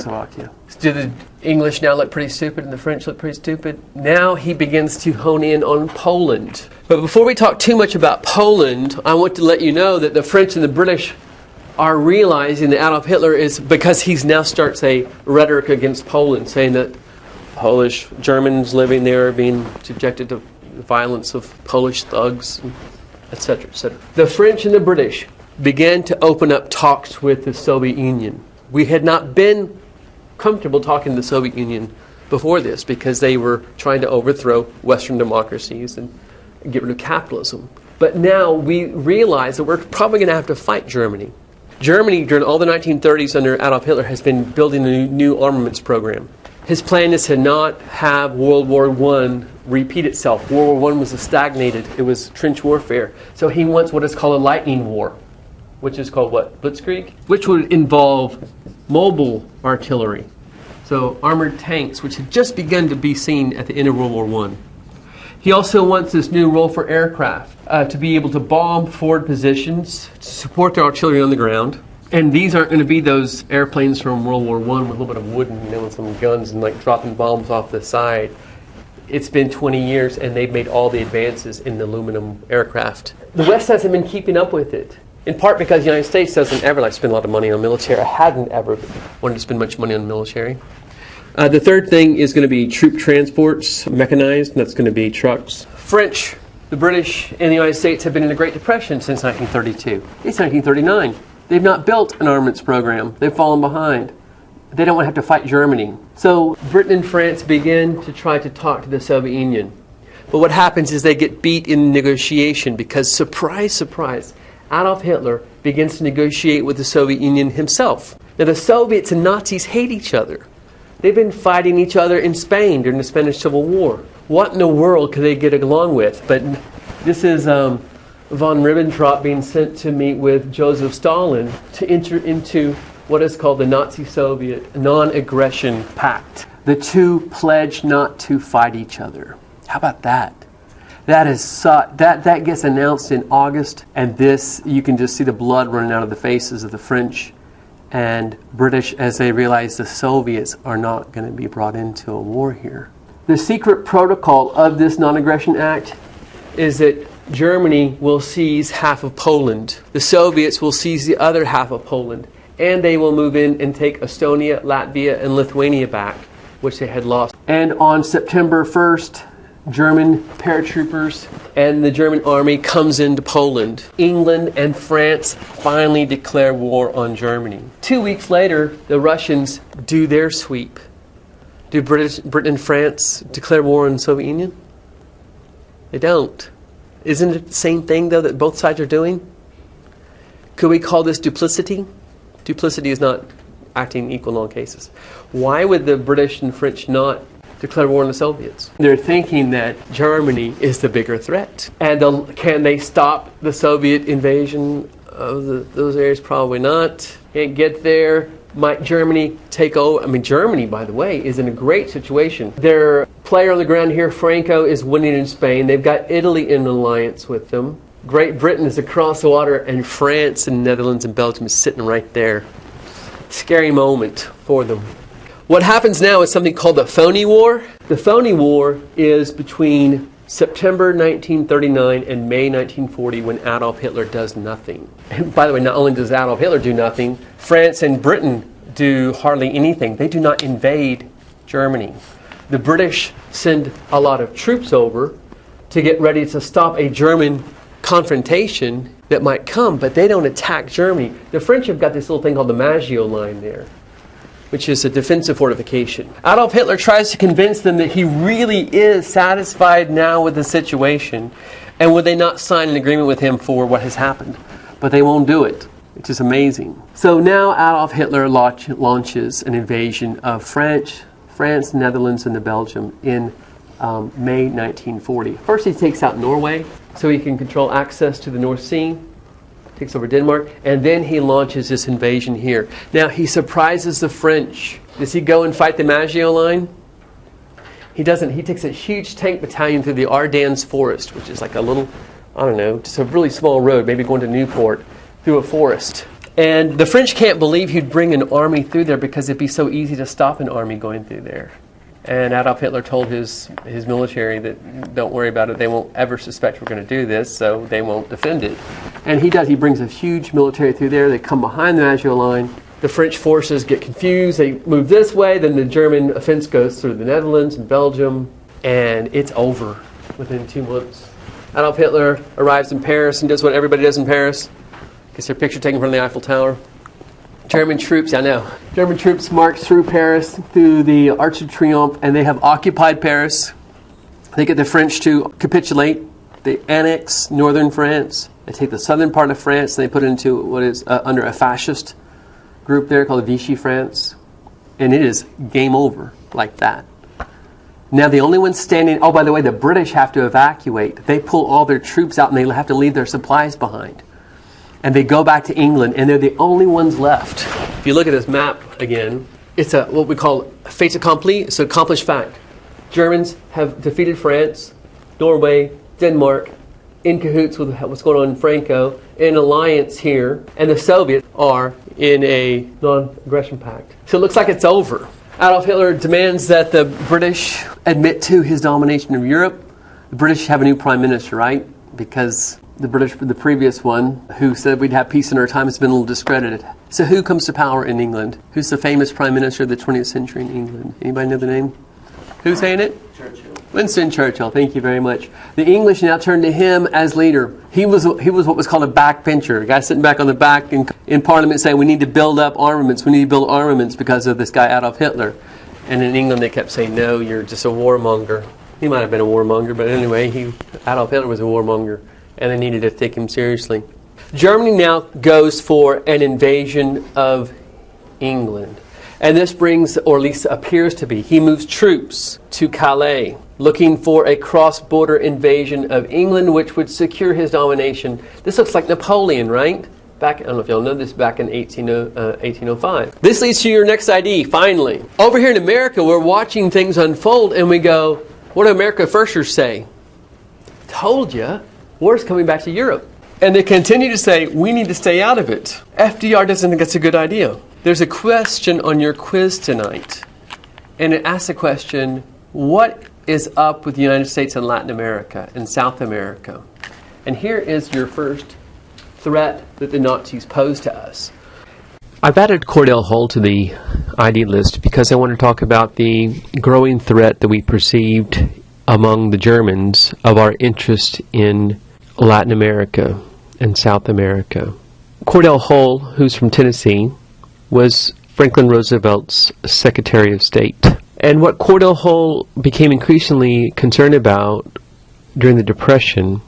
Czechoslovakia. Do the English now look pretty stupid and the French look pretty stupid? Now he begins to hone in on Poland. But before we talk too much about Poland, I want to let you know that the French and the British are realizing that Adolf Hitler is, because he's now starts a rhetoric against Poland, saying that Polish Germans living there are being subjected to the violence of Polish thugs, etc., etc. The French and the British began to open up talks with the Soviet Union. We had not been comfortable talking to the Soviet Union before this because they were trying to overthrow Western democracies and get rid of capitalism. But now we realize that we're probably going to have to fight Germany. Germany, during all the 1930s under Adolf Hitler, has been building a new armaments program. His plan is to not have World War I repeat itself. World War I was stagnated. It was trench warfare. So he wants what is called a lightning war, which is called what? Blitzkrieg? Which would involve mobile artillery. So armored tanks, which had just begun to be seen at the end of World War I. He also wants this new role for aircraft, to be able to bomb forward positions, to support the artillery on the ground. And these aren't going to be those airplanes from World War I with a little bit of wooden, and some guns and like dropping bombs off the side. It's been 20 years and they've made all the advances in the aluminum aircraft. The West hasn't been keeping up with it. In part because the United States doesn't ever like to spend a lot of money on military. I hadn't ever wanted to spend much money on military. The third thing is going to be troop transports, mechanized, and that's going to be trucks. French, the British, and the United States have been in the Great Depression since 1932. It's 1939. They've not built an armaments program. They've fallen behind. They don't want to have to fight Germany. So Britain and France begin to try to talk to the Soviet Union. But what happens is they get beat in negotiation because, surprise, surprise, Adolf Hitler begins to negotiate with the Soviet Union himself. Now the Soviets and Nazis hate each other. They've been fighting each other in Spain during the Spanish Civil War. What in the world could they get along with? But this is von Ribbentrop being sent to meet with Joseph Stalin to enter into what is called the Nazi-Soviet Non-Aggression Pact. The two pledge not to fight each other. How about that? That gets announced in August, and this, you can just see the blood running out of the faces of the French and British as they realize the Soviets are not going to be brought into a war here. The secret protocol of this Non-Aggression Act is that Germany will seize half of Poland. The Soviets will seize the other half of Poland. And they will move in and take Estonia, Latvia, and Lithuania back, which they had lost. And on September 1st, German paratroopers and the German army comes into Poland. England and France finally declare war on Germany. 2 weeks later, the Russians do their sweep. Do Britain and France declare war on the Soviet Union? They don't. Isn't it the same thing, though, that both sides are doing? Could we call this duplicity? Duplicity is not acting equal in all cases. Why would the British and French not declare war on the Soviets? They're thinking that Germany is the bigger threat. And can they stop the Soviet invasion of those areas? Probably not. Can't get there. Might Germany take over? I mean, Germany, by the way, is in a great situation. Their player on the ground here, Franco, is winning in Spain. They've got Italy in alliance with them. Great Britain is across the water, and France and Netherlands and Belgium is sitting right there. Scary moment for them. What happens now is something called the Phony War. The Phony War is between September 1939 and May 1940 when Adolf Hitler does nothing. And by the way, not only does Adolf Hitler do nothing, France and Britain do hardly anything. They do not invade Germany. The British send a lot of troops over to get ready to stop a German confrontation that might come, but they don't attack Germany. The French have got this little thing called the Maginot Line there, which is a defensive fortification. Adolf Hitler tries to convince them that he really is satisfied now with the situation, and would they not sign an agreement with him for what has happened. But they won't do it, which is amazing. So now Adolf Hitler launches an invasion of France, Netherlands, and Belgium in May 1940. First he takes out Norway, so he can control access to the North Sea. Takes over Denmark, and then he launches this invasion here. Now, he surprises the French. Does he go and fight the Maginot Line? He doesn't. He takes a huge tank battalion through the Ardennes forest, which is like a little, I don't know, just a really small road, maybe going to Newport, through a forest. And the French can't believe he'd bring an army through there because it'd be so easy to stop an army going through there. And Adolf Hitler told his military that don't worry about it, they won't ever suspect we're going to do this, so they won't defend it. And he does. He brings a huge military through there. They come behind the Maginot Line. The French forces get confused. They move this way. Then the German offense goes through the Netherlands and Belgium. And it's over within 2 months. Adolf Hitler arrives in Paris and does what everybody does in Paris. Gets their picture taken from the Eiffel Tower. German troops, I know. German troops march through Paris, through the Arc de Triomphe, and they have occupied Paris. They get the French to capitulate. They annex northern France. They take the southern part of France and they put it into what is under a fascist group there called Vichy France. And it is game over like that. Now the only ones standing, oh, by the way, the British have to evacuate. They pull all their troops out and they have to leave their supplies behind. And they go back to England, and they're the only ones left. If you look at this map again, it's a what we call fait accompli. It's an accomplished fact. Germans have defeated France, Norway, Denmark, in cahoots with what's going on in Franco, in alliance here, and the Soviets are in a non-aggression pact. So it looks like it's over. Adolf Hitler demands that the British admit to his domination of Europe. The British have a new prime minister, right? Because the previous one, who said we'd have peace in our time, has been a little discredited. So who comes to power in England? Who's the famous prime minister of the 20th century in England? Anybody know the name? Who's saying it? Churchill. Winston Churchill. Thank you very much. The English now turn to him as leader. He was what was called a backbencher, a guy sitting back on the back in Parliament saying we need to build up armaments. We need to build armaments because of this guy Adolf Hitler. And in England they kept saying, no, you're just a warmonger. He might have been a warmonger, but anyway, Adolf Hitler was a warmonger. And they needed to take him seriously. Germany now goes for an invasion of England. And this brings, or at least appears to be, he moves troops to Calais, looking for a cross-border invasion of England, which would secure his domination. This looks like Napoleon, right? I don't know if y'all know this, back in 1805. This leads to your next ID, finally. Over here in America, we're watching things unfold, and we go, what do America firsters say? Told ya. War's coming back to Europe. And they continue to say, we need to stay out of it. FDR doesn't think it's a good idea. There's a question on your quiz tonight. And it asks the question, what is up with the United States and Latin America and South America? And here is your first threat that the Nazis pose to us. I've added Cordell Hull to the ID list because I want to talk about the growing threat that we perceived among the Germans of our interest in Latin America and South America. Cordell Hull, who's from Tennessee, was Franklin Roosevelt's Secretary of State. And what Cordell Hull became increasingly concerned about during the Depression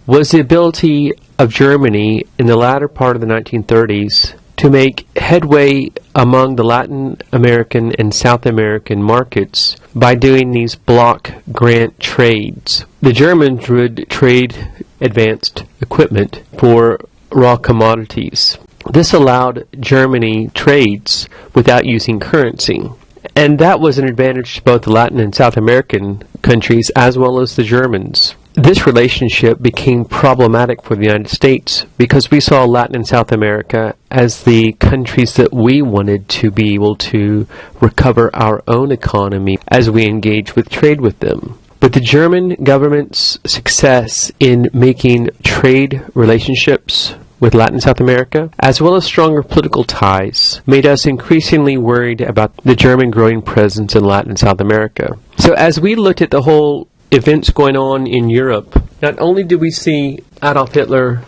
was the ability of Germany in the latter part of the 1930s to make headway among the Latin American and South American markets by doing these block grant trades. The Germans would trade advanced equipment for raw commodities. This allowed Germany trades without using currency. And that was an advantage to both the Latin and South American countries as well as the Germans. This relationship became problematic for the United States because we saw Latin and South America as the countries that we wanted to be able to recover our own economy as we engage with trade with them. But the German government's success in making trade relationships with Latin and South America, as well as stronger political ties, made us increasingly worried about the German growing presence in Latin and South America. So as we looked at the whole events going on in Europe, not only do we see Adolf Hitler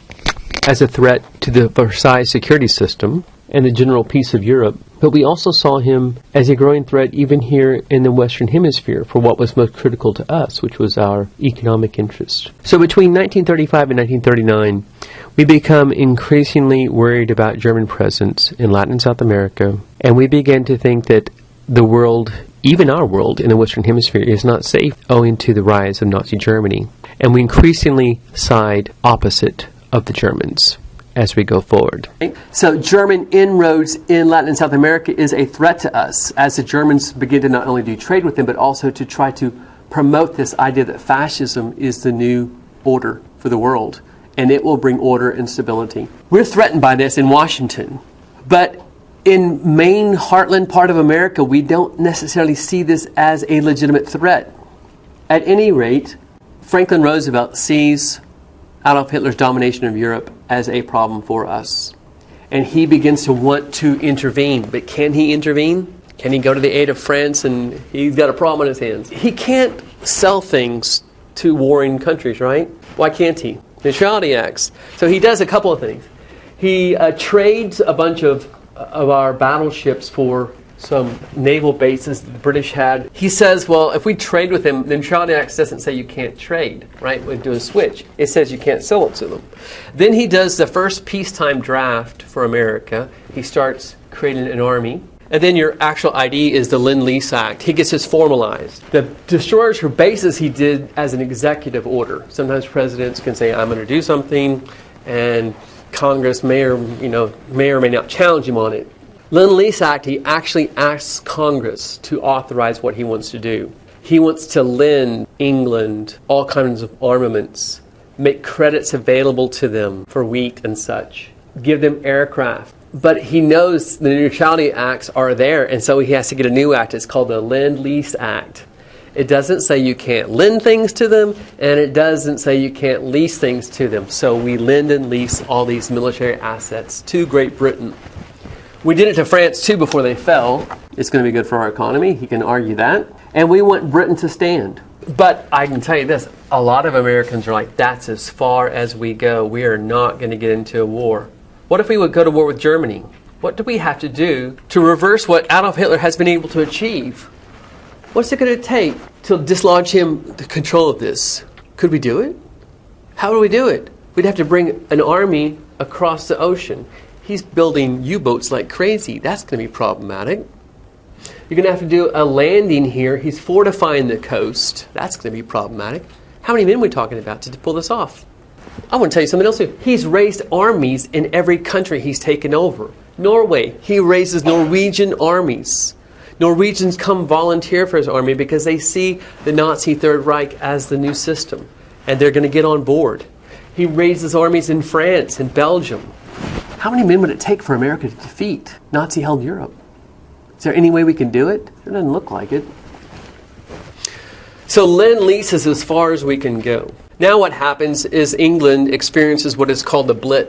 as a threat to the Versailles security system and the general peace of Europe, but we also saw him as a growing threat even here in the Western Hemisphere for what was most critical to us, which was our economic interest. So between 1935 and 1939, we become increasingly worried about German presence in Latin and South America, and we began to think that the world, even our world in the Western Hemisphere, is not safe owing to the rise of Nazi Germany. And we increasingly side opposite of the Germans as we go forward. So German inroads in Latin and South America is a threat to us as the Germans begin to not only do trade with them, but also to try to promote this idea that fascism is the new order for the world. and it will bring order and stability. We're threatened by this in Washington, but in main heartland part of America, we don't necessarily see this as a legitimate threat. At any rate, Franklin Roosevelt sees Adolf Hitler's domination of Europe as a problem for us. And he begins to want to intervene. But can he intervene? Can he go to the aid of France and he's got a problem on his hands? He can't sell things to warring countries, right? Why can't he? Neutrality acts. So he does a couple of things. He trades a bunch of our battleships for some naval bases that the British had. He says, well, if we trade with them, the Neutrality Act doesn't say you can't trade, right? We do a switch. It says you can't sell it to them. Then he does the first peacetime draft for America. He starts creating an army. And then your actual ID is the Lend-Lease Act. He gets this formalized. The destroyers for bases he did as an executive order. Sometimes presidents can say, I'm going to do something, and Congress may or may not challenge him on it. Lend-Lease Act, he actually asks Congress to authorize what he wants to do. He wants to lend England all kinds of armaments, make credits available to them for wheat and such, give them aircraft. But he knows the neutrality acts are there, and so he has to get a new act. It's called the Lend-Lease Act. It doesn't say you can't lend things to them, and it doesn't say you can't lease things to them. So we lend and lease all these military assets to Great Britain. We did it to France, too, before they fell. It's going to be good for our economy. He can argue that. And we want Britain to stand. But I can tell you this, a lot of Americans are like, that's as far as we go. We are not going to get into a war. What if we would go to war with Germany? What do we have to do to reverse what Adolf Hitler has been able to achieve? What's it going to take to dislodge him the control of this? Could we do it? How do we do it? We'd have to bring an army across the ocean. He's building U-boats like crazy. That's going to be problematic. You're going to have to do a landing here. He's fortifying the coast. That's going to be problematic. How many men are we talking about to pull this off? I want to tell you something else too. He's raised armies in every country he's taken over. Norway, he raises Norwegian armies. Norwegians come volunteer for his army because they see the Nazi Third Reich as the new system. And they're going to get on board. He raises armies in France and Belgium. How many men would it take for America to defeat Nazi-held Europe? Is there any way we can do it? It doesn't look like it. So Lend-Lease is as far as we can go. Now what happens is England experiences what is called the Blitz.